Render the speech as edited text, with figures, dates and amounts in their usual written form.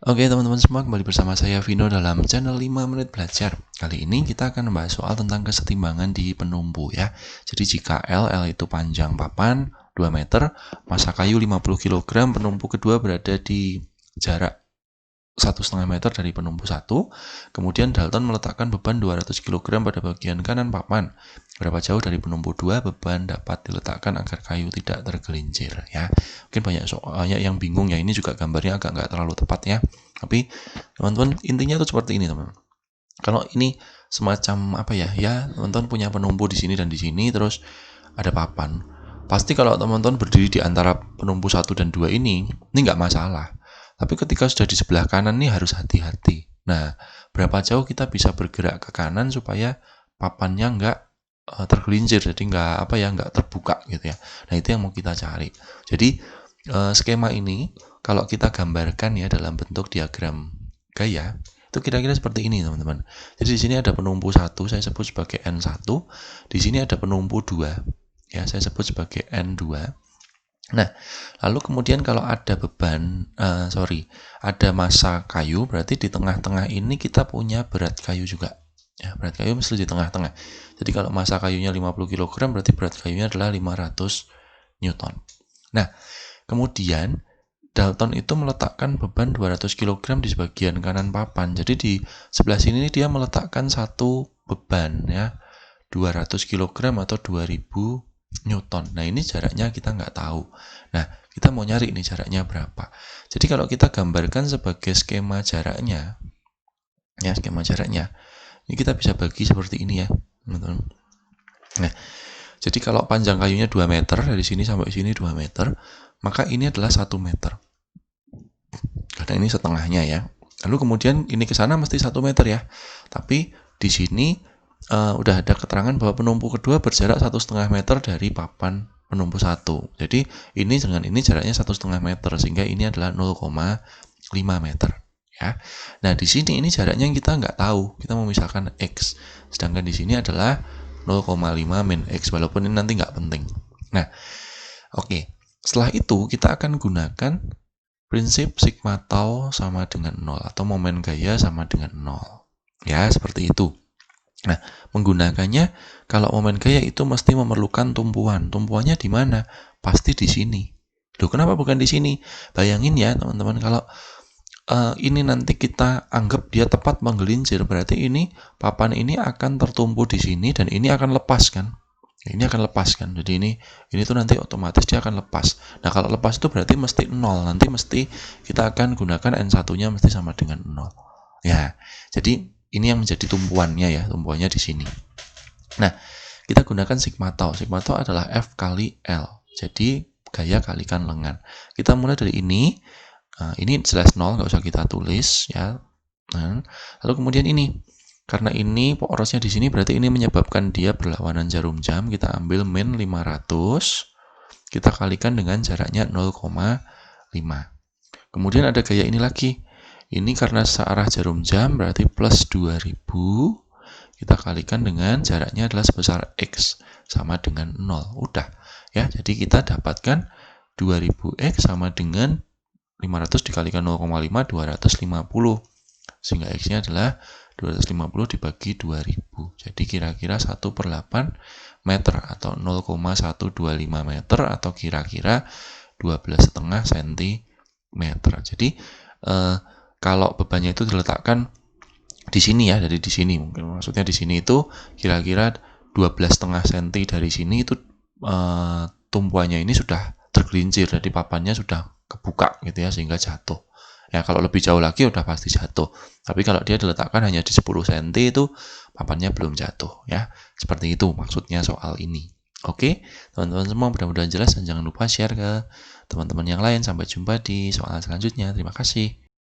Oke teman-teman semua, kembali bersama saya Vino dalam channel 5 menit belajar. Kali ini kita akan membahas soal tentang kesetimbangan di penumpu ya. Jadi jika L itu panjang papan 2 meter, massa kayu 50 kg, penumpu kedua berada di jarak 1,5 meter dari penumpu 1. Kemudian Dalton meletakkan beban 200 kg pada bagian kanan papan. Berapa jauh dari penumpu 2 beban dapat diletakkan agar kayu tidak tergelincir ya. Mungkin banyak yang bingung ya, ini juga gambarnya agak nggak terlalu tepat ya. Tapi teman-teman, intinya tuh seperti ini teman-teman. Kalau ini semacam apa ya, teman-teman punya penumpu di sini dan di sini, terus ada papan. Pasti kalau teman-teman berdiri di antara penumpu 1 dan 2 ini nggak masalah. Tapi ketika sudah di sebelah kanan nih harus hati-hati. Nah, berapa jauh kita bisa bergerak ke kanan supaya papannya nggak tergelincir, jadi nggak terbuka gitu ya. Nah, itu yang mau kita cari. Jadi skema ini kalau kita gambarkan ya dalam bentuk diagram gaya, itu kira-kira seperti ini teman-teman. Jadi di sini ada penumpu 1, saya sebut sebagai N1. Di sini ada penumpu 2, ya saya sebut sebagai N2. Nah, lalu kemudian kalau ada ada massa kayu, berarti di tengah-tengah ini kita punya berat kayu juga. Ya, berat kayu mesti di tengah-tengah. Jadi kalau massa kayunya 50 kg, berarti berat kayunya adalah 500 Newton. Nah, kemudian Dalton itu meletakkan beban 200 kg di sebagian kanan papan. Jadi di sebelah sini dia meletakkan satu beban ya, 200 kg atau 2000 Newton. Nah, ini jaraknya kita nggak tahu. Nah, kita mau nyari ini jaraknya berapa. Jadi kalau kita gambarkan sebagai skema jaraknya, ya skema jaraknya, ini kita bisa bagi seperti ini ya, teman-teman. Nah, jadi kalau panjang kayunya 2 meter, dari sini sampai sini 2 meter, maka ini adalah 1 meter. Karena ini setengahnya ya. Lalu kemudian ini ke sana mesti 1 meter ya. Tapi di sini udah ada keterangan bahwa penumpu kedua berjarak 1,5 meter dari papan penumpu 1. Jadi ini dengan ini jaraknya 1,5 meter, sehingga ini adalah 0,5 meter ya. Nah di sini ini jaraknya kita nggak tahu, kita memisahkan x, sedangkan di sini adalah 0,5 min x, walaupun ini nanti nggak penting. Nah oke, setelah itu kita akan gunakan prinsip sigma tau sama dengan 0 atau momen gaya sama dengan 0 ya, seperti itu. Nah, menggunakannya kalau momen gaya itu mesti memerlukan tumpuan. Tumpuannya di mana? Pasti di sini. Loh, kenapa bukan di sini? Bayangin ya, teman-teman, kalau ini nanti kita anggap dia tepat menggelincir, berarti ini papan ini akan tertumpu di sini dan ini akan lepas kan? Ini akan lepas kan? Jadi ini tuh nanti otomatis dia akan lepas. Nah, kalau lepas itu berarti mesti 0. Nanti mesti kita akan gunakan N1-nya mesti sama dengan 0. Ya, jadi ini yang menjadi tumpuannya ya, tumpuannya di sini. Nah, kita gunakan sigma tau. Sigma tau adalah F kali L. Jadi gaya kalikan lengan. Kita mulai dari ini. Nah, ini jelas 0, nggak usah kita tulis ya. Nah, lalu kemudian ini, karena ini porosnya di sini berarti ini menyebabkan dia berlawanan jarum jam. Kita ambil min 500, kita kalikan dengan jaraknya 0,5. Kemudian ada gaya ini lagi. Ini karena searah jarum jam berarti plus 2000, kita kalikan dengan jaraknya adalah sebesar X sama dengan 0. Udah ya, jadi kita dapatkan 2000X sama dengan 500 dikalikan 0,5, 250. Sehingga X-nya adalah 250 dibagi 2000. Jadi kira-kira 1/8 meter atau 0,125 meter atau kira-kira 12,5 cm. Jadi kalau bebannya itu diletakkan di sini ya, dari di sini mungkin maksudnya di sini itu kira-kira 12,5 cm dari sini itu tumpuannya ini sudah tergelincir, jadi papannya sudah kebuka gitu ya, sehingga jatuh. Ya kalau lebih jauh lagi udah pasti jatuh. Tapi kalau dia diletakkan hanya di 10 cm itu papannya belum jatuh ya. Seperti itu maksudnya soal ini. Oke, teman-teman semua, mudah-mudahan jelas dan jangan lupa share ke teman-teman yang lain. Sampai jumpa di soal selanjutnya. Terima kasih.